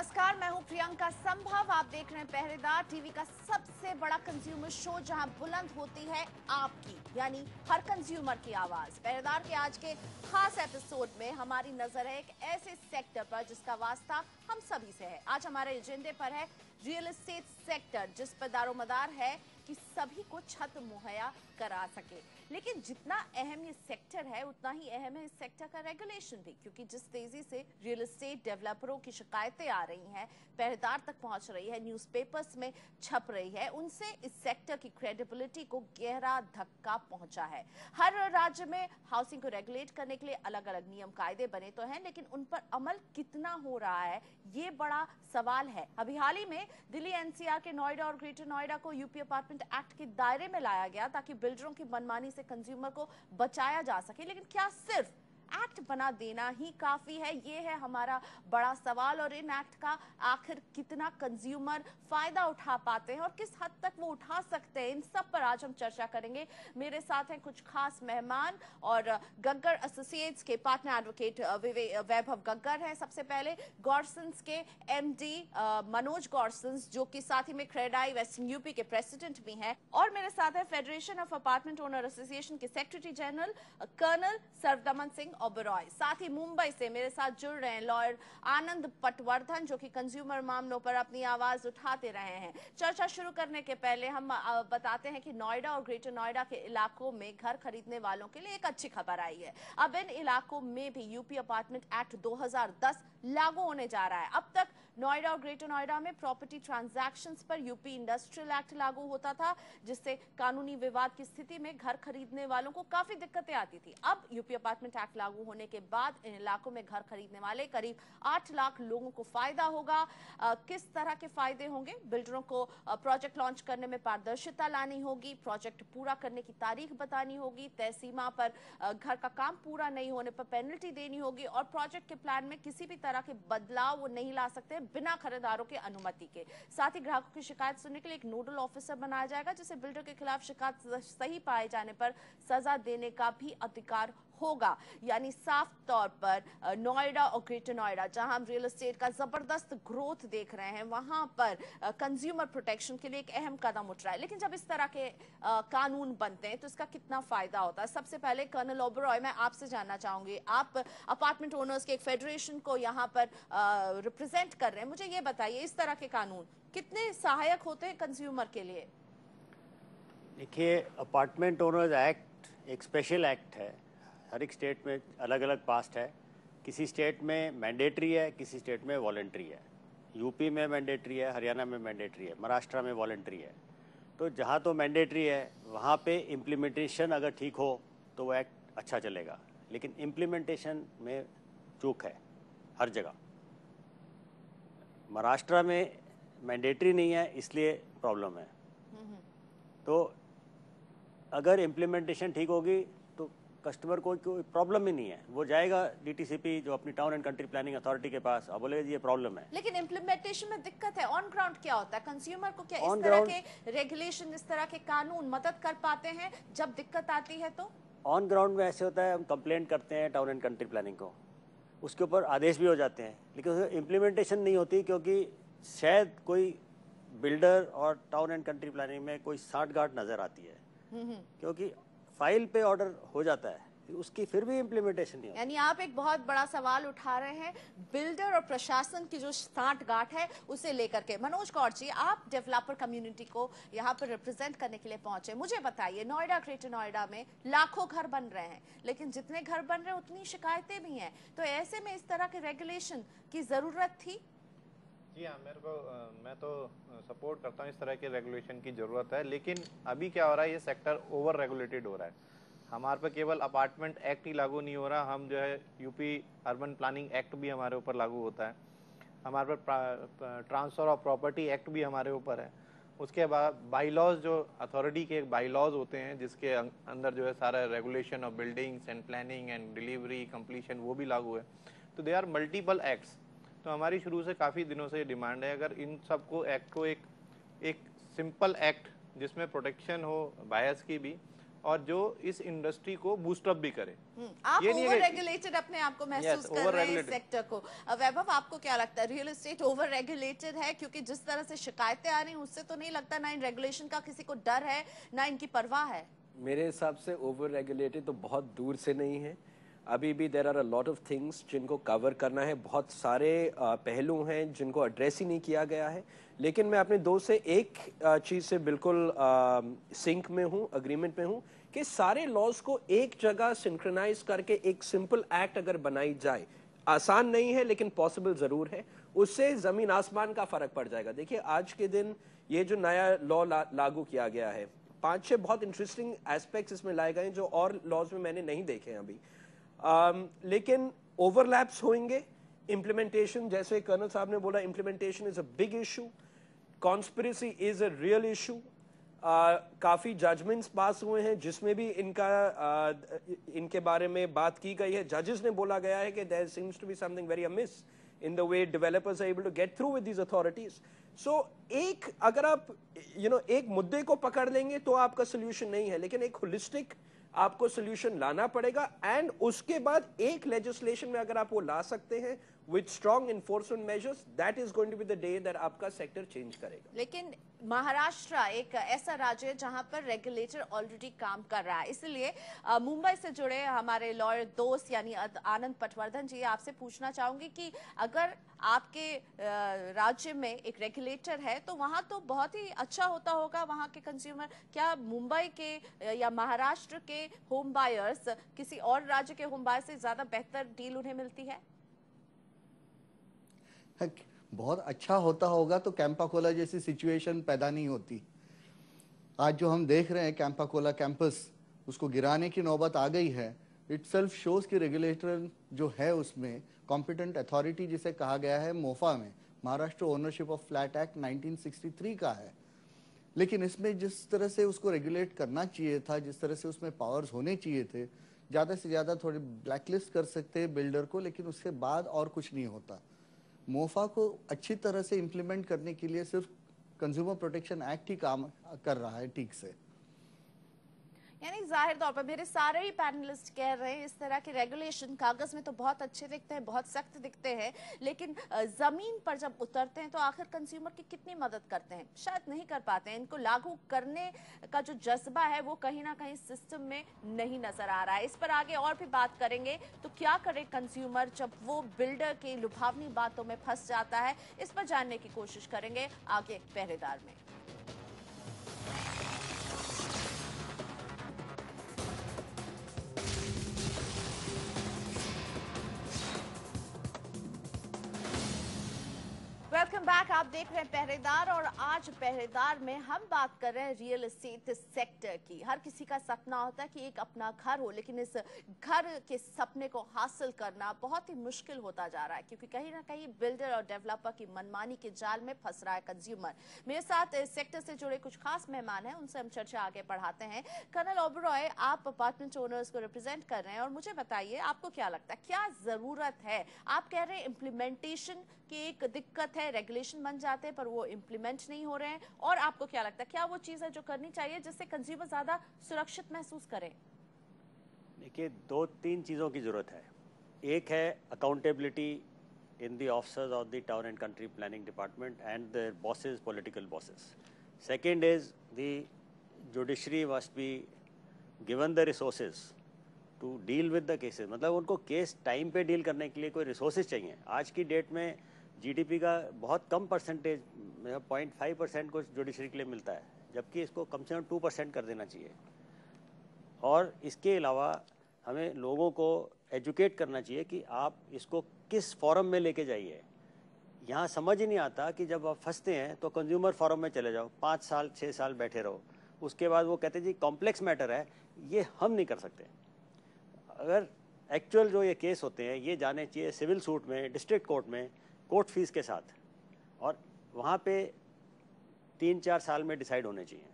नमस्कार, मैं हूं प्रियंका संभव। आप देख रहे हैं पहरेदार टीवी का सबसे बड़ा कंज्यूमर शो, जहां बुलंद होती है आपकी यानी हर कंज्यूमर की आवाज। पहरेदार के आज के खास एपिसोड में हमारी नजर है एक ऐसे सेक्टर पर जिसका वास्ता हम सभी से है। आज हमारे एजेंडे पर है रियल एस्टेट सेक्टर, जिस पर दारोमदार है कि सभी को छत मुहैया करा सके। लेकिन जितना अहम ये सेक्टर है उतना ही अहम है इस सेक्टर का रेगुलेशन भी, क्योंकि जिस तेजी से रियल एस्टेट डेवलपरों की शिकायतें आ रही हैं, पहरेदार तक पहुंच रही है, न्यूज़पेपर्स में छप रही है, उनसे इस सेक्टर की क्रेडिबिलिटी को गहरा धक्का पहुंचा है। हर राज्य में हाउसिंग को रेगुलेट करने के लिए अलग अलग नियम कायदे बने तो हैं, लेकिन उन पर अमल कितना हो रहा है ये बड़ा सवाल है। अभी हाल ही में दिल्ली एनसीआर के नोएडा और ग्रेटर नोएडा को यूपी अपार्टमेंट एक्ट के दायरे में लाया गया ताकि बिल्डरों की मनमानी से कंज्यूमर को बचाया जा सके। लेकिन क्या सिर्फ एक्ट बना देना ही काफी है? ये है हमारा बड़ा सवाल। और इन एक्ट का आखिर कितना कंज्यूमर फायदा उठा पाते हैं और किस हद तक वो उठा सकते हैं, इन सब पर आज हम चर्चा करेंगे। मेरे साथ हैं कुछ खास मेहमान और गग्गर एसोसिएट्स के पार्टनर एडवोकेट वैभव गग्गर हैं। सबसे पहले गॉर्सन्स के एमडी मनोज गॉर्सन्स, जो कि साथ ही में क्रेडाई वेस्टर्न यूपी के प्रेसिडेंट भी हैं। और मेरे साथ है federation of apartment owner association के secretary general colonel Sarvadaman Singh Oberoi. साथ ही मुंबई से मेरे साथ जुड़ रहे हैं लॉयर आनंद पटवर्धन, जो कि कंज्यूमर मामलों पर अपनी आवाज उठाते रहे हैं। चर्चा शुरू करने के पहले हम बताते हैं कि नोएडा और ग्रेटर नोएडा के इलाकों में घर खरीदने वालों के लिए एक अच्छी खबर आई है। अब इन इलाकों में भी यूपी अपार्टमेंट एक्ट 2010 लागू होने जा रहा है। अब तक नोएडा और ग्रेटर नोएडा में प्रॉपर्टी ट्रांजैक्शंस पर यूपी इंडस्ट्रियल एक्ट लागू होता था, जिससे कानूनी विवाद की स्थिति में घर खरीदने वालों को काफी दिक्कतें आती थी। अब यूपी अपार्टमेंट एक्ट लागू होने के बाद इन इलाकों में घर खरीदने वाले करीब 8 लाख लोगों को फायदा होगा। किस तरह के फायदे होंगे? बिल्डरों को प्रोजेक्ट लॉन्च करने में पारदर्शिता लानी होगी, प्रोजेक्ट पूरा करने की तारीख बतानी होगी, तय सीमा पर घर का काम पूरा नहीं होने पर पेनल्टी देनी होगी और प्रोजेक्ट के प्लान में किसी भी तरह के बदलाव वो नहीं ला सकते बिना खरीदारों के अनुमति के। साथ ही ग्राहकों की शिकायत सुनने के लिए एक नोडल ऑफिसर बनाया जाएगा, जिसे बिल्डर के खिलाफ शिकायत सही पाए जाने पर सजा देने का भी अधिकार होगा। यानी साफ तौर पर नोएडा और ग्रेटर नोएडा, जहां हम रियल एस्टेट का जबरदस्त ग्रोथ देख रहे हैं, वहां पर कंज्यूमर प्रोटेक्शन के लिए एक अहम कदम उठ रहा है। लेकिन जब इस तरह के कानून बनते हैं तो इसका कितना फायदा होता है? सबसे पहले कर्नल ओबरॉय, मैं आपसे जानना चाहूंगी, आप अपार्टमेंट ओनर्स के एक फेडरेशन को यहाँ पर रिप्रेजेंट कर रहे हैं, मुझे ये बताइए इस तरह के कानून कितने सहायक होते हैं कंज्यूमर के लिए? देखिए, अपार्टमेंट ओनर्स एक्ट एक स्पेशल एक्ट है। हर एक स्टेट में अलग अलग पास्ट है। किसी स्टेट में मैंडेटरी है, किसी स्टेट में वॉलंटरी है। यूपी में मैंडेटरी है, हरियाणा में मैंडेटरी है, महाराष्ट्र में वॉलंटरी है। तो जहाँ तो मैंडेटरी है वहाँ पे इम्प्लीमेंटेशन अगर ठीक हो तो वो एक्ट अच्छा चलेगा, लेकिन इम्प्लीमेंटेशन में चूक है हर जगह। महाराष्ट्र में मैंडेटरी नहीं है, इसलिए प्रॉब्लम है। तो अगर इम्प्लीमेंटेशन ठीक होगी तो कस्टमर को कोई प्रॉब्लम ही नहीं है, वो जाएगा डीटीसीपी, जो अपनी town and country planning authority के पास, अब बोलेगा जी ये प्रॉब्लम है। लेकिन इम्प्लीमेंटेशन में दिक्कत है। ऑन ग्राउंड क्या होता है? कंज्यूमर को क्या इस तरह के रेगुलेशन, इस तरह के कानून मदद कर पाते हैं जब दिक्कत आती है? तो ऑन ग्राउंड में ऐसे होता है, हम कंप्लेंट करते हैं टाउन एंड कंट्री प्लानिंग को, उसके ऊपर आदेश भी हो जाते हैं, लेकिन इम्प्लीमेंटेशन नहीं होती, क्योंकि शायद कोई बिल्डर और टाउन एंड कंट्री प्लानिंग में कोई साठगांठ नजर आती है, क्योंकि फाइल पे ऑर्डर हो जाता है, उसकी फिर भी इम्प्लीमेंटेशन नहीं होती। यानी आप एक बहुत बड़ा सवाल उठा रहे हैं बिल्डर और प्रशासन की जो साठगांठ है उसे लेकर के। मनोज कौर जी, आप डेवलपर कम्युनिटी को यहाँ पर रिप्रेजेंट करने के लिए पहुंचे, मुझे बताइए, नोएडा ग्रेटर नोएडा में लाखों घर बन रहे हैं, लेकिन जितने घर बन रहे हैं उतनी शिकायतें भी हैं, तो ऐसे में इस तरह के रेगुलेशन की जरूरत थी? जी हाँ, मैं तो सपोर्ट करता हूँ, इस तरह के रेगुलेशन की ज़रूरत है। लेकिन अभी क्या हो रहा है, ये सेक्टर ओवर रेगुलेटेड हो रहा है। हमारे पे केवल अपार्टमेंट एक्ट ही लागू नहीं हो रहा, हम जो है यूपी अर्बन प्लानिंग एक्ट भी हमारे ऊपर लागू होता है, हमारे पर ट्रांसफ़र ऑफ प्रॉपर्टी एक्ट भी हमारे ऊपर है। उसके बाद बाईलॉज, जो अथॉरिटी के बाईलॉज होते हैं जिसके अंदर जो है सारा regulation of buildings and planning and delivery completion, वो भी लागू है। तो दे आर मल्टीपल एक्ट्स। तो हमारी शुरू से काफ़ी दिनों से ये डिमांड है, अगर इन सबको एक्ट को एक सिंपल एक्ट जिसमें प्रोटेक्शन हो बायर्स की भी और जो इस इंडस्ट्री को बूस्टअप भी करे। आप ये नहीं ओवर है कि- रेगुलेटेड अपने आप को महसूस Yes, कर रहे हैं इस over-regulated। सेक्टर को। वैभव, आपको क्या लगता है, रियल एस्टेट ओवर रेगुलेटेड है? क्योंकि जिस तरह से शिकायतें आ रही हैं उससे तो नहीं लगता ना इन रेगुलेशन का किसी को डर है ना इनकी परवाह है। मेरे हिसाब से ओवर रेगुलेटेड तो बहुत दूर से नहीं है। अभी भी there are a lot of things जिनको कवर करना है, बहुत सारे पहलू हैं जिनको एड्रेस ही नहीं किया गया है। लेकिन मैं अपने दोस्त से एक चीज़ से बिल्कुल सिंक में हूँ, अग्रीमेंट में हूँ कि सारे लॉज को एक जगह सिंक्रोनाइज करके एक सिंपल एक्ट अगर बनाई जाए, आसान नहीं है लेकिन पॉसिबल ज़रूर है, उससे ज़मीन आसमान का फ़र्क पड़ जाएगा। देखिए आज के दिन ये जो नया लॉ लागू किया गया है, 5-6 बहुत इंटरेस्टिंग एस्पेक्ट्स इसमें लाए गए हैं जो और लॉज में मैंने नहीं देखे हैं अभी। लेकिन ओवरलैप्स होंगे। इम्प्लीमेंटेशन, जैसे कर्नल साहब ने बोला, implementation is a big issue, conspiracy is a real issue. काफ़ी जजमेंट्स पास हुए हैं जिसमें भी इनके बारे में बात की गई है। जजेस ने बोला गया है कि there seems to be something very amiss in the way developers are able to get through with these authorities. So एक अगर आप एक मुद्दे को पकड़ लेंगे तो आपका सोल्यूशन नहीं है, लेकिन एक होलिस्टिक आपको सोल्यूशन लाना पड़ेगा। एंड उसके बाद एक लेजिस्लेशन में अगर आप वो ला सकते हैं with strong enforcement measures, that is going to be the day that आपका सेक्टर चेंज करेगा। लेकिन महाराष्ट्र एक ऐसा राज्य है जहां पर रेगुलेटर ऑलरेडी काम कर रहा है, इसलिए मुंबई से जुड़े हमारे लॉयर दोस्त यानी आनंद पटवर्धन जी, आपसे पूछना चाहूंगी कि अगर आपके राज्य में एक रेगुलेटर है तो वहां तो बहुत ही अच्छा होता होगा वहां के कंज्यूमर। क्या मुंबई के या महाराष्ट्र के होम बायर्स किसी और राज्य के होम बायर से ज्यादा बेहतर डील उन्हें मिलती है? बहुत अच्छा होता होगा तो कैंपा कोला जैसी सिचुएशन पैदा नहीं होती। आज जो हम देख रहे हैं कैंपा कोला कैंपस, उसको गिराने की नौबत आ गई है। इट सेल्फ शोज कि रेगुलेटर जो है उसमें कॉम्पिटेंट अथॉरिटी जिसे कहा गया है मोफा में, Maharashtra ownership of flat act 1963 का है। लेकिन इसमें जिस तरह से उसको रेगुलेट करना चाहिए था, जिस तरह से उसमें पावर्स होने चाहिए थे, ज़्यादा से ज़्यादा थोड़ी ब्लैकलिस्ट कर सकते हैं बिल्डर को, लेकिन उसके बाद और कुछ नहीं होता। मोफा को अच्छी तरह से इम्प्लीमेंट करने के लिए सिर्फ कंज्यूमर प्रोटेक्शन एक्ट ही काम कर रहा है ठीक से। यानी जाहिर तौर पर मेरे सारे ही पैनलिस्ट कह रहे हैं इस तरह के रेगुलेशन कागज में तो बहुत अच्छे दिखते हैं, बहुत सख्त दिखते हैं, लेकिन जमीन पर जब उतरते हैं तो आखिर कंज्यूमर की कितनी मदद करते हैं? शायद नहीं कर पाते हैं। इनको लागू करने का जो जज्बा है वो कहीं ना कहीं सिस्टम में नहीं नजर आ रहा है। इस पर आगे और भी बात करेंगे। तो क्या करे कंज्यूमर जब वो बिल्डर की लुभावनी बातों में फंस जाता है, इस पर जानने की कोशिश करेंगे आगे पहरेदार में। Welcome back. आप देख रहे हैं पहरेदार और आज पहरेदार में हम बात कर रहे हैं रियल एस्टेट सेक्टर की। हर किसी का सपना होता है कि एक अपना घर हो, लेकिन इस घर के सपने को हासिल करना बहुत ही मुश्किल होता जा रहा है क्योंकि कहीं ना कहीं बिल्डर और डेवलपर की मनमानी के जाल में फंस रहा है कंज्यूमर। मेरे साथ इस सेक्टर से जुड़े कुछ खास मेहमान हैं, उनसे हम चर्चा आगे बढ़ाते हैं। कर्नल ओबरॉय, आप अपार्टमेंट ओनर्स को रिप्रेजेंट कर रहे हैं और मुझे बताइए आपको क्या लगता है क्या जरूरत है? आप कह रहे हैं इम्प्लीमेंटेशन की एक दिक्कत है, रेगुलेशन बन जाते हैं पर वो इम्प्लीमेंट नहीं हो रहे हैं, और आपको क्या लगता है क्या वो चीज है जो करनी चाहिए जिससे कंज्यूमर ज्यादा सुरक्षित महसूस करें? देखिए, 2-3 चीज़ों की ज़रूरत है। एक है accountability in the officers of the town and country planning department and their bosses, political bosses. Second is the judiciary must be given the resources to deal with the cases. मतलब उनको केस टाइम पे deal करने के लिए कोई resources चाहिए। आज की डेट में जीडीपी का बहुत कम परसेंटेज, 0.5% को जुडिशरी के लिए मिलता है, जबकि इसको कम से कम 2% कर देना चाहिए। और इसके अलावा हमें लोगों को एजुकेट करना चाहिए कि आप इसको किस फॉरम में लेके जाइए। यहाँ समझ ही नहीं आता कि जब आप फंसते हैं तो कंज्यूमर फॉरम में चले जाओ, 5 साल 6 साल बैठे रहो, उसके बाद वो कहते हैं जी कॉम्प्लेक्स मैटर है, ये हम नहीं कर सकते। अगर एक्चुअल जो ये केस होते हैं ये जाने चाहिए सिविल सूट में, डिस्ट्रिक्ट कोर्ट में, कोर्ट फीस के साथ, और वहाँ पे 3-4 साल में डिसाइड होने चाहिए।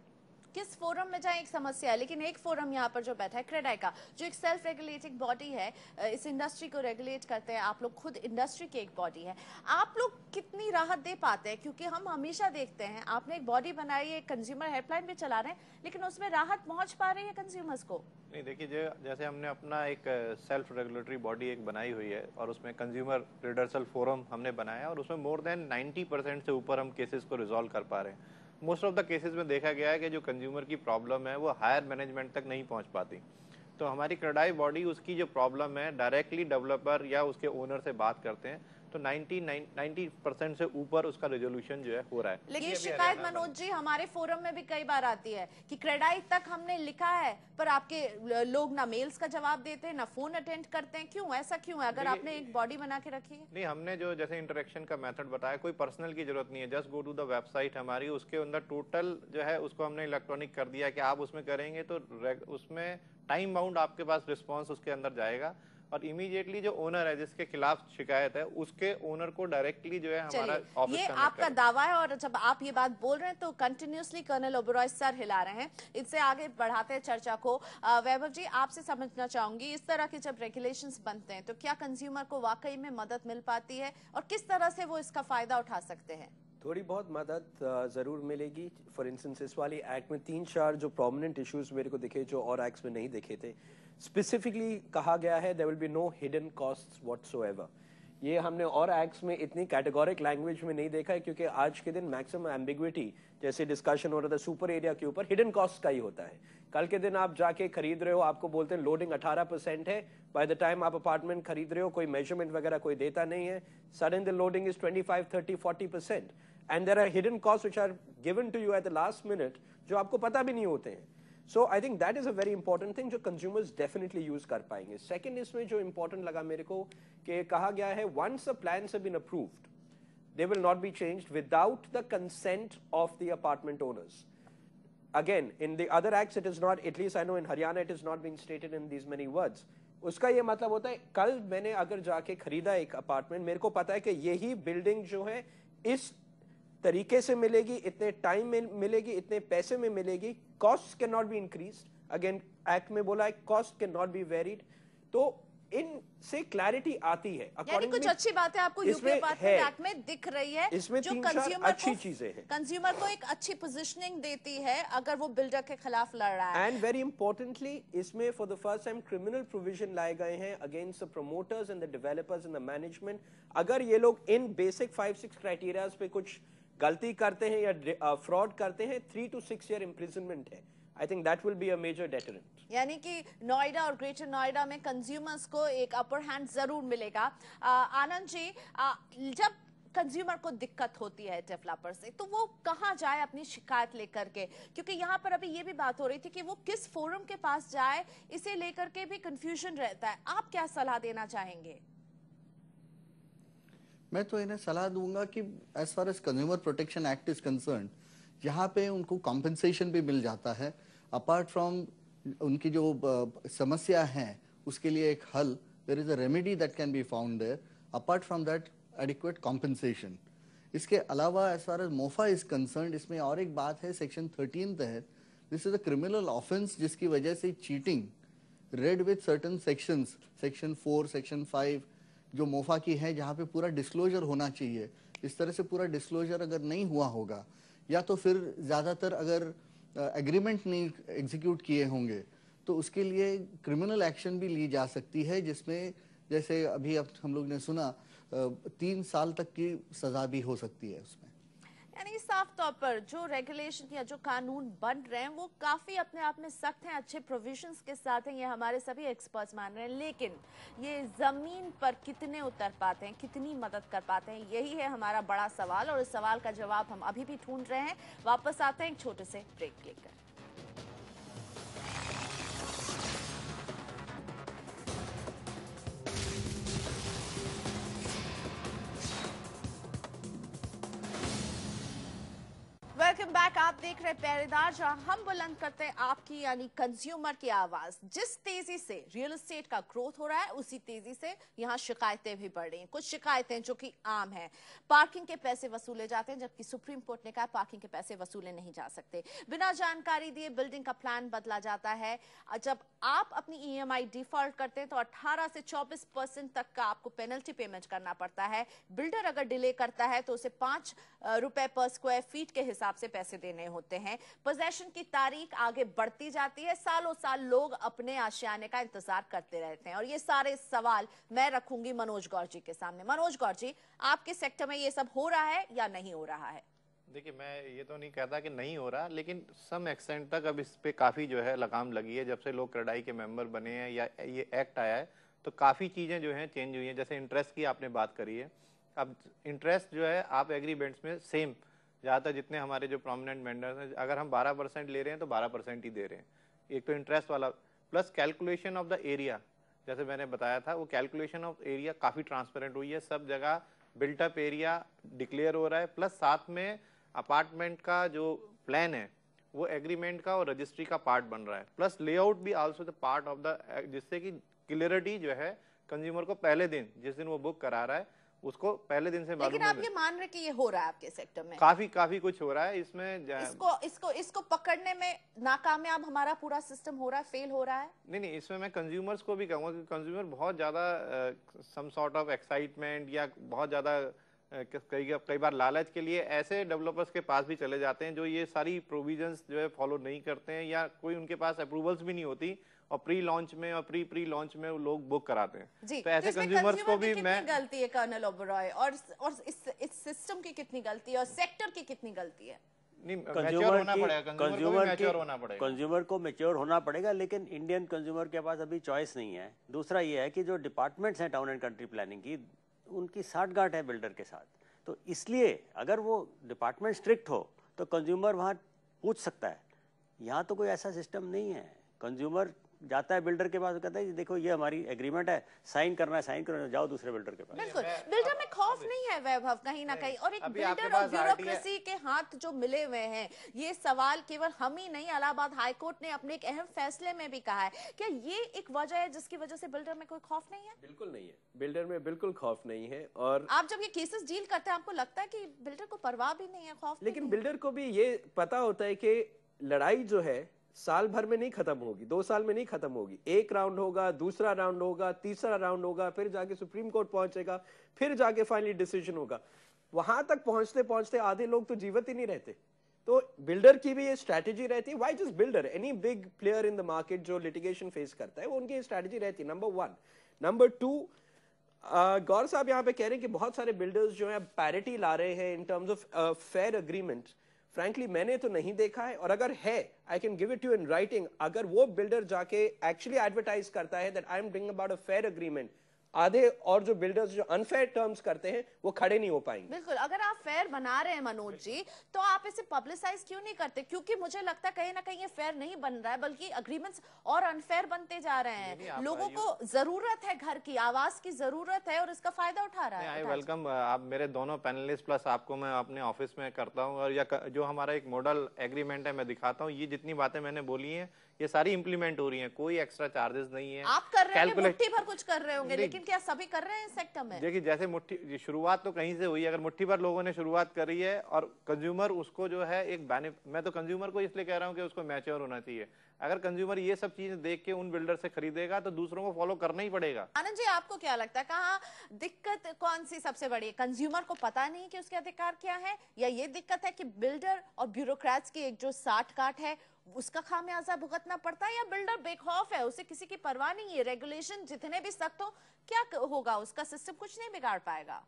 किस फोरम में जाए एक समस्या है, लेकिन एक फोरम यहाँ पर जो बैठा है क्रेडाई का, जो एक सेल्फ रेगुलेटिंग बॉडी है, इस इंडस्ट्री को रेगुलेट करते हैं, आप लोग खुद इंडस्ट्री की एक बॉडी है, आप लोग कितनी राहत दे पाते हैं? क्योंकि हम हमेशा देखते हैं आपने एक बॉडी बनाई है, कंज्यूमर हेल्पलाइन भी चला रहे हैं, लेकिन उसमें राहत पहुंच पा रही है कंज्यूमर्स को? नहीं, देखिए जैसे हमने अपना एक सेल्फ रेगुलेटरी बॉडी एक बनाई हुई है और उसमें कंज्यूमर रिडर्सल फोरम हमने बनाया है और उसमें मोर देन 90% से ऊपर हम केसेस को रिजॉल्व कर पा रहे हैं। मोस्ट ऑफ द केसेस में देखा गया है कि जो कंज्यूमर की प्रॉब्लम है वो हायर मैनेजमेंट तक नहीं पहुंच पाती, तो हमारी क्रेडाई बॉडी उसकी जो प्रॉब्लम है डायरेक्टली डेवलपर या उसके ओनर से बात करते हैं, तो 90% से ऊपर उसका रेजोल्यूशन जो है हो रहा है। लेकिन ये शिकायत मनोज जी हमारे फोरम में भी कई बार आती है कि क्रेडाई तक हमने लिखा है पर आपके लोग ना मेल्स का जवाब देते हैं ना फोन अटेंड करते हैं, क्यों ऐसा क्यों है? अगर आपने एक बॉडी बना के रखी है। नहीं, हमने जो जैसे इंटरेक्शन का मेथड बताया, कोई पर्सनल की जरूरत नहीं है, just go to the website हमारी, उसके अंदर टोटल जो है उसको हमने इलेक्ट्रॉनिक कर दिया कि आप उसमें करेंगे तो उसमें टाइम बाउंड आपके पास रिस्पॉन्स उसके अंदर जाएगा और इमीडिएटली जो ओनर है जिसके खिलाफ शिकायत है उसके ओनर को डायरेक्टली जो है हमारा ऑफिस ये आपका दावा है और जब आप ये बात बोल रहे हैं तो कंटिन्यूअसली कर्नल ओबरॉय सर हिला रहे हैं। इससे आगे बढ़ाते हैं चर्चा को। वैभव जी, आपसे समझना चाहूंगी, इस तरह के जब रेगुलेशंस बनते हैं तो क्या कंज्यूमर को वाकई में मदद मिल पाती है और किस तरह से वो इसका फायदा उठा सकते हैं? थोड़ी बहुत मदद जरूर मिलेगी। फॉर इंस्टेंस इस वाली एक्ट में 3-4 जो प्रोमिनेंट इश्यूज मेरे को दिखे जो और एक्ट्स में नहीं दिखे थे, स्पेसिफिकली कहा गया है there will be no hidden costs whatsoever. ये हमने और एक्ट्स में इतनी कैटेगोरिक लैंग्वेज में नहीं देखा है, क्योंकि आज के दिन मैक्सिमम एम्बिग्विटी, जैसे डिस्कशन हो रहा था सुपर एरिया के ऊपर, हिडन कॉस्ट का ही होता है। कल के दिन आप जाके खरीद रहे हो, आपको बोलते हैं लोडिंग 18% है, बाय द टाइम आप अपार्टमेंट खरीद रहे हो कोई मेजरमेंट वगैरह कोई देता नहीं है, sudden the loading is 25, 30, 40%, and there are hidden cost which are given to you at the last minute जो आपको पता भी नहीं होते हैं। So I think that is a very important thing जो कंज्यूमर्स डेफिनेटली यूज कर पाएंगे। सेकंड, इसमें जो इंपॉर्टेंट लगा मेरे को कि कहा गया है once the plans have been approved they will not be changed without the consent of the apartment owners. Again, in the other acts it is not, at least I know in Haryana it is not being stated in these many words. उसका ये मतलब होता है कल मैंने अगर जाके खरीदा एक अपार्टमेंट, मेरे को पता है कि यही बिल्डिंग जो है इस तरीके से मिलेगी, इतने टाइम में मिलेगी, इतने पैसे में मिलेगी, cost can not be increased. Again act में बोला है cost can not be varied, तो इनसे क्लैरिटी आती है। यानी कुछ अच्छी बातें आपको यूपी अपार्टमेंट एक्ट में दिख रही है, इसमें जो 3-4 अच्छी चीजें हैं, कंज्यूमर को एक अच्छी पोजीशनिंग देती है अगर वो बिल्डर के खिलाफ लड़ रहा है। एंड वेरी इंपॉर्टेंटली इसमें for the first time criminal provision लाए गए हैं against the promoters and the developers and the management. अगर ये लोग इन बेसिक 5-6 क्राइटेरियाज पे कुछ गलती करते हैं या फ्रॉड करते हैं, 3 to 6 year imprisonment है। I think that will be a major deterrent. यानी कि नोएडा और ग्रेटर नोएडा में कंज्यूमर्स को एक अपर हैंड जरूर मिलेगा। आनंद जी, जब कंज्यूमर को दिक्कत होती है डेवलपर से, तो वो कहाँ जाए अपनी शिकायत लेकर के? क्योंकि यहाँ पर अभी ये भी बात हो रही थी कि वो किस फोरम के पास जाए, इसे लेकर के भी कंफ्यूजन रहता है। आप क्या सलाह देना चाहेंगे? मैं तो इन्हें सलाह दूंगा कि as far as consumer protection act is concern, यहाँ पे उनको कॉम्पेंसेशन भी मिल जाता है। अपार्ट फ्रॉम उनकी जो समस्या है उसके लिए एक हल, there is a remedy that can be found there. Apart from that adequate compensation. इसके अलावा as far as MOFA is concern, इसमें और एक बात है सेक्शन 13 तहत, this is a criminal offence जिसकी वजह से cheating read with certain sections, section 4, section 5 जो मोफा की है, जहाँ पे पूरा डिस्क्लोजर होना चाहिए। इस तरह से पूरा डिस्क्लोजर अगर नहीं हुआ होगा, या तो फिर ज़्यादातर अगर एग्रीमेंट नहीं एग्जीक्यूट किए होंगे, तो उसके लिए क्रिमिनल एक्शन भी ली जा सकती है, जिसमें जैसे अभी अब हम लोग ने सुना 3 साल तक की सजा भी हो सकती है उसमें। यानी साफ तौर पर जो रेगुलेशन या जो कानून बन रहे हैं वो काफी अपने आप में सख्त हैं, अच्छे प्रोविजंस के साथ हैं, ये हमारे सभी एक्सपर्ट्स मान रहे हैं। लेकिन ये जमीन पर कितने उतर पाते हैं, कितनी मदद कर पाते हैं, यही है हमारा बड़ा सवाल, और इस सवाल का जवाब हम अभी भी ढूंढ रहे हैं। वापस आते हैं एक छोटे से ब्रेक लेकर। Welcome back. आप देख रहे हैं पहरेदार, जहां हम बुलंद करते हैं आपकी यानी कंज्यूमर की आवाज। जिस तेजी से रियल एस्टेट का ग्रोथ हो रहा है उसी तेजी से यहां शिकायतें भी बढ़ रही हैं। कुछ शिकायतें जो कि आम है, पार्किंग के पैसे वसूले जाते हैं, जबकि सुप्रीम कोर्ट ने कहा पार्किंग के पैसे वसूले नहीं जा सकते। बिना जानकारी दिए बिल्डिंग का प्लान बदला जाता है। जब आप अपनी EMI डिफॉल्ट करते हैं तो 18 से 24% तक का आपको पेनल्टी पेमेंट करना पड़ता है। बिल्डर अगर डिले करता है तो उसे 5 रुपए पर स्क्वायर फीट के हिसाब से पैसे देने होते हैं। पोजेशन की तारीख आगे बढ़ती जाती है। सालों साल लोग अपने आशियाने का इंतजार करते रहते हैं। और ये सारे सवाल मैं रखूंगी मनोज गौर जी के सामने। मनोज गौर जी, आपके सेक्टर में ये सब हो रहा है या नहीं हो रहा है? देखिए, मैं ये तो नहीं कहता कि नहीं हो रहा, लेकिन सम एक्सटेंट तक अब इस पे काफ़ी जो है लगाम लगी है। जब से लोग क्रेडाई के मेंबर बने हैं या ये एक्ट आया है तो काफ़ी चीज़ें जो हैं चेंज हुई हैं। जैसे इंटरेस्ट की आपने बात करी है, अब इंटरेस्ट जो है आप एग्रीमेंट्स में सेम, ज़्यादातर जितने हमारे जो प्रोमिनेंट वेंडर्स हैं, अगर हम 12% ले रहे हैं तो 12% ही दे रहे हैं। एक तो इंटरेस्ट वाला, plus calculation of the area, जैसे मैंने बताया था, वो कैलकुलेशन ऑफ एरिया काफ़ी ट्रांसपेरेंट हुई है। सब जगह बिल्टअप एरिया डिक्लेयर हो रहा है, प्लस साथ में अपार्टमेंट का जो प्लान है वो एग्रीमेंट का और रजिस्ट्री का पार्ट बन रहा है, प्लस लेआउट भी also the part of the, जिससे कि क्लियरिटी जो है कंज्यूमर को पहले दिन, जिस दिन वो बुक करा रहा है, उसको पहले दिन से मालूम। लेकिन आप ये मान रहे कि ये हो रहा है आपके सेक्टर में? काफी कुछ हो रहा है इसमें। इसको पकड़ने में नाकामयाब हमारा पूरा सिस्टम हो रहा है, फेल हो रहा है? नहीं, इसमें मैं कंज्यूमर्स को भी कहूंगा कि कंज्यूमर बहुत ज्यादा सम सॉर्ट ऑफ एक्साइटमेंट या बहुत ज्यादा कई बार लालच के लिए ऐसे डेवलपर्स के पास भी चले जाते हैं जो ये सारी प्रोविजंस जो है फॉलो नहीं करते हैं, या कोई उनके पास अप्रूवल्स भी नहीं होती, और प्री लॉन्च में और प्री लॉन्च में वो लोग बुक कराते हैं। जी, तो ऐसे कंज्यूमर्स को भी मैं गलती है कर्नल ओबरॉय, और इस सिस्टम की कितनी गलती है और सेक्टर की कितनी गलती है? नहीं, मैच्योर होना पड़ेगा, कंज्यूमर को मैच्योर होना पड़ेगा, लेकिन इंडियन कंज्यूमर के पास अभी चॉइस नहीं है। दूसरा ये है कि जो डिपार्टमेंट्स हैं टाउन एंड कंट्री प्लानिंग की, उनकी साठगांठ है बिल्डर के साथ, तो इसलिए अगर वो डिपार्टमेंट स्ट्रिक्ट हो तो कंज्यूमर वहाँ पूछ सकता है। यहाँ तो कोई ऐसा सिस्टम नहीं है। कंज्यूमर जाता है बिल्डर के पास, वो कहता है देखो ये हमारी एग्रीमेंट है, साइन करना है, साइन करो, जाओ दूसरे बिल्डर के पास। बिल्कुल, बिल्डर में खौफ नहीं है वैभव कहीं ना कहीं, और एक बिल्डर और ब्यूरोक्रेसी के हाथ जो मिले हुए हैं। ये सवाल केवल हम ही नहीं, इलाहाबाद हाईकोर्ट ने अपने एक अहम फैसले में भी कहा है। क्या ये एक वजह है जिसकी वजह से बिल्डर में कोई खौफ नहीं है? बिल्कुल नहीं है, बिल्डर में बिल्कुल खौफ नहीं है। और आप जब ये केसेस डील करते हैं आपको लगता है कि बिल्डर को परवाह भी नहीं है, खौफ? लेकिन बिल्डर को भी ये पता होता है कि लड़ाई जो है साल भर में नहीं खत्म होगी, 2 साल में नहीं खत्म होगी। एक राउंड होगा, दूसरा राउंड होगा, तीसरा राउंड होगा, फिर जाके सुप्रीम कोर्ट पहुंचेगा, फिर जाके फाइनली डिसीजन होगा। वहां तक पहुंचते पहुंचते आधे लोग तो जीवित ही नहीं रहते। तो बिल्डर की भी ये स्ट्रैटेजी रहती है। Why just builder, any big player in the market जो लिटिगेशन फेस करता है, वो उनकी स्ट्रैटेजी रहती है, नंबर 1। नंबर 2, गौर साहब यहाँ पे कह रहे हैं कि बहुत सारे बिल्डर्स जो है पैरिटी ला रहे हैं in terms of fair agreement. Frankly मैंने तो नहीं देखा है, और अगर है I can give it you in writing. अगर वो बिल्डर जाके एक्चुअली एडवर्टाइज करता है that I am bringing about a fair agreement, आधे और जो बिल्डर्स जो अनफेयर टर्म्स करते हैं वो खड़े नहीं हो पाएंगे। बिल्कुल, अगर आप फेयर बना रहे हैं मनोज जी, तो आप इसे पब्लिसाइज क्यों नहीं करते? क्योंकि मुझे लगता है कहीं ना कहीं ये फेयर नहीं बन रहा है, बल्कि एग्रीमेंट्स और अनफेयर बनते जा रहे हैं। लोगों को जरूरत है घर की, आवाज की जरूरत है, और इसका फायदा उठा रहा है। आई वेलकम आप मेरे दोनों पैनलिस्ट, प्लस आपको मैं अपने ऑफिस में करता हूँ, और या जो हमारा एक मॉडल एग्रीमेंट है मैं दिखाता हूँ। ये जितनी बातें मैंने बोली हैं ये सारी इंप्लीमेंट हो रही हैं, कोई एक्स्ट्रा चार्जेस नहीं है। आप कर रहे हैं, मुट्ठी भर कुछ कर रहे होंगे, लेकिन क्या सभी कर रहे हैं इस सेक्टर में? देखिए, जैसे मुट्ठी शुरुआत तो कहीं से हुई, अगर मुट्ठी भर लोगों ने शुरुआत करी है, और कंज्यूमर उसको जो है एक मैं तो कंज्यूमर को इसलिए कह रहा हूँ कि उसको मैच्योर होना चाहिए। अगर कंज्यूमर ये सब चीजें देख के उन बिल्डर से खरीदेगा तो दूसरों को फॉलो करना ही पड़ेगा। आनंद जी, आपको क्या लगता है कहाँ दिक्कत कौन सी सबसे बड़ी है? कंज्यूमर को पता नहीं कि उसके अधिकार क्या है, या ये दिक्कत है कि बिल्डर और ब्यूरोक्रेट्स की एक जो साठगांठ है उसका खामियाजा भुगतना पड़ता है, या बिल्डर बेखौफ है, उसे किसी की परवाह नहीं है, रेगुलेशन जितने भी सख्त हो क्या होगा, उसका सिस्टम कुछ नहीं बिगाड़ पाएगा?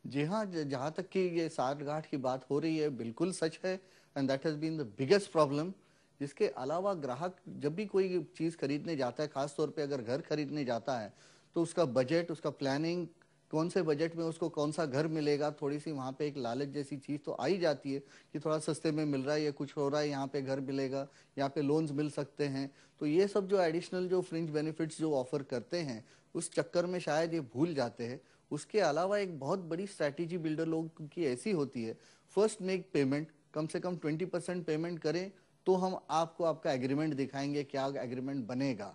जी हाँ, जहाँ तक कि ये साठगांठ की बात हो रही है बिल्कुल सच है, and that has been the biggest problem. जिसके अलावा ग्राहक जब भी कोई चीज़ खरीदने जाता है, खास तौर पे अगर घर खरीदने जाता है, तो उसका बजट, उसका प्लानिंग, कौन से बजट में उसको कौन सा घर मिलेगा, थोड़ी सी वहाँ पे एक लालच जैसी चीज़ तो आ ही जाती है कि थोड़ा सस्ते में मिल रहा है या कुछ हो रहा है, यहाँ पे घर मिलेगा, यहाँ पे लोन्स मिल सकते हैं। तो ये सब जो एडिशनल जो फ्रिंज बेनिफिट्स जो ऑफर करते हैं, उस चक्कर में शायद ये भूल जाते हैं उसके अलावा एक बहुत बड़ी स्ट्रैटेजी बिल्डर लोग की ऐसी होती है, फर्स्ट मेक पेमेंट, कम से कम 20% पेमेंट करें तो हम आपको आपका एग्रीमेंट दिखाएंगे, क्या एग्रीमेंट बनेगा।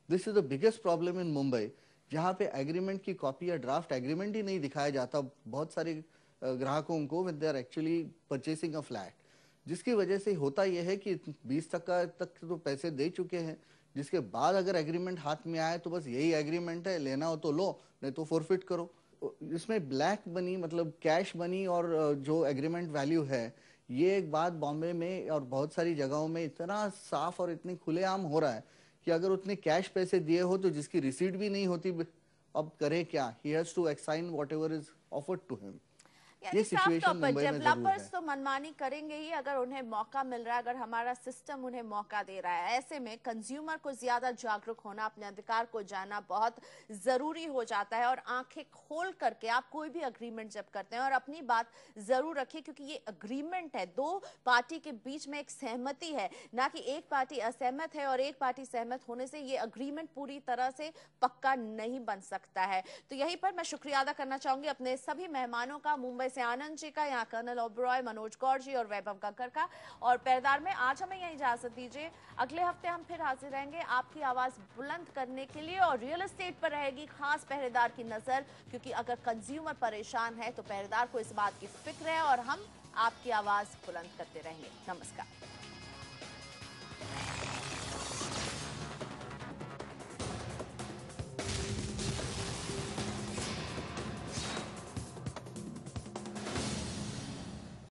This is the biggest problem in Mumbai, जहाँ पे एग्रीमेंट की कॉपी या ड्राफ्ट एग्रीमेंट ही नहीं दिखाया जाता बहुत सारे ग्राहकों को when they are actually purchasing a flat, जिसकी वजह से होता यह है कि 20% तक तो पैसे दे चुके हैं, जिसके बाद अगर एग्रीमेंट हाथ में आए तो बस यही एग्रीमेंट है, लेना हो तो लो, नहीं तो फॉरफिट करो। इसमें ब्लैक मनी मतलब कैश मनी और जो एग्रीमेंट वैल्यू है, ये एक बात बॉम्बे में और बहुत सारी जगहों में इतना साफ और इतनी खुलेआम हो रहा है कि अगर उतने कैश पैसे दिए हो तो जिसकी रिसीट भी नहीं होती, अब करे क्या, he has to accept whatever is offered to him. यानी साफ तौर पर मुंबई में जरूर डेवलपर्स है। तो मनमानी करेंगे ही अगर उन्हें मौका मिल रहा है, अगर हमारा सिस्टम उन्हें मौका दे रहा है। ऐसे में कंज्यूमर को ज्यादा जागरूक होना, अपने अधिकार को जानना बहुत जरूरी हो जाता है। और आंखें खोल करके आप कोई भी अग्रीमेंट जब करते हैं और अपनी बात जरूर रखिए, क्योंकि ये अग्रीमेंट है, दो पार्टी के बीच में एक सहमति है, ना कि एक पार्टी असहमत है और एक पार्टी सहमत होने से ये अग्रीमेंट पूरी तरह से पक्का नहीं बन सकता है। तो यहीं पर मैं शुक्रिया अदा करना चाहूंगी अपने सभी मेहमानों का, मुंबई से आनंद जी का, यहाँ कर्नल ओबरॉय, मनोज गौर जी और वैभव कक्कर का, और पहरेदार में आज हमें यही इजाजत दीजिए। अगले हफ्ते हम फिर हाजिर रहेंगे आपकी आवाज बुलंद करने के लिए, और रियल एस्टेट पर रहेगी खास पहरेदार की नजर, क्योंकि अगर कंज्यूमर परेशान है तो पहरेदार को इस बात की फिक्र है और हम आपकी आवाज बुलंद करते रहेंगे। नमस्कार।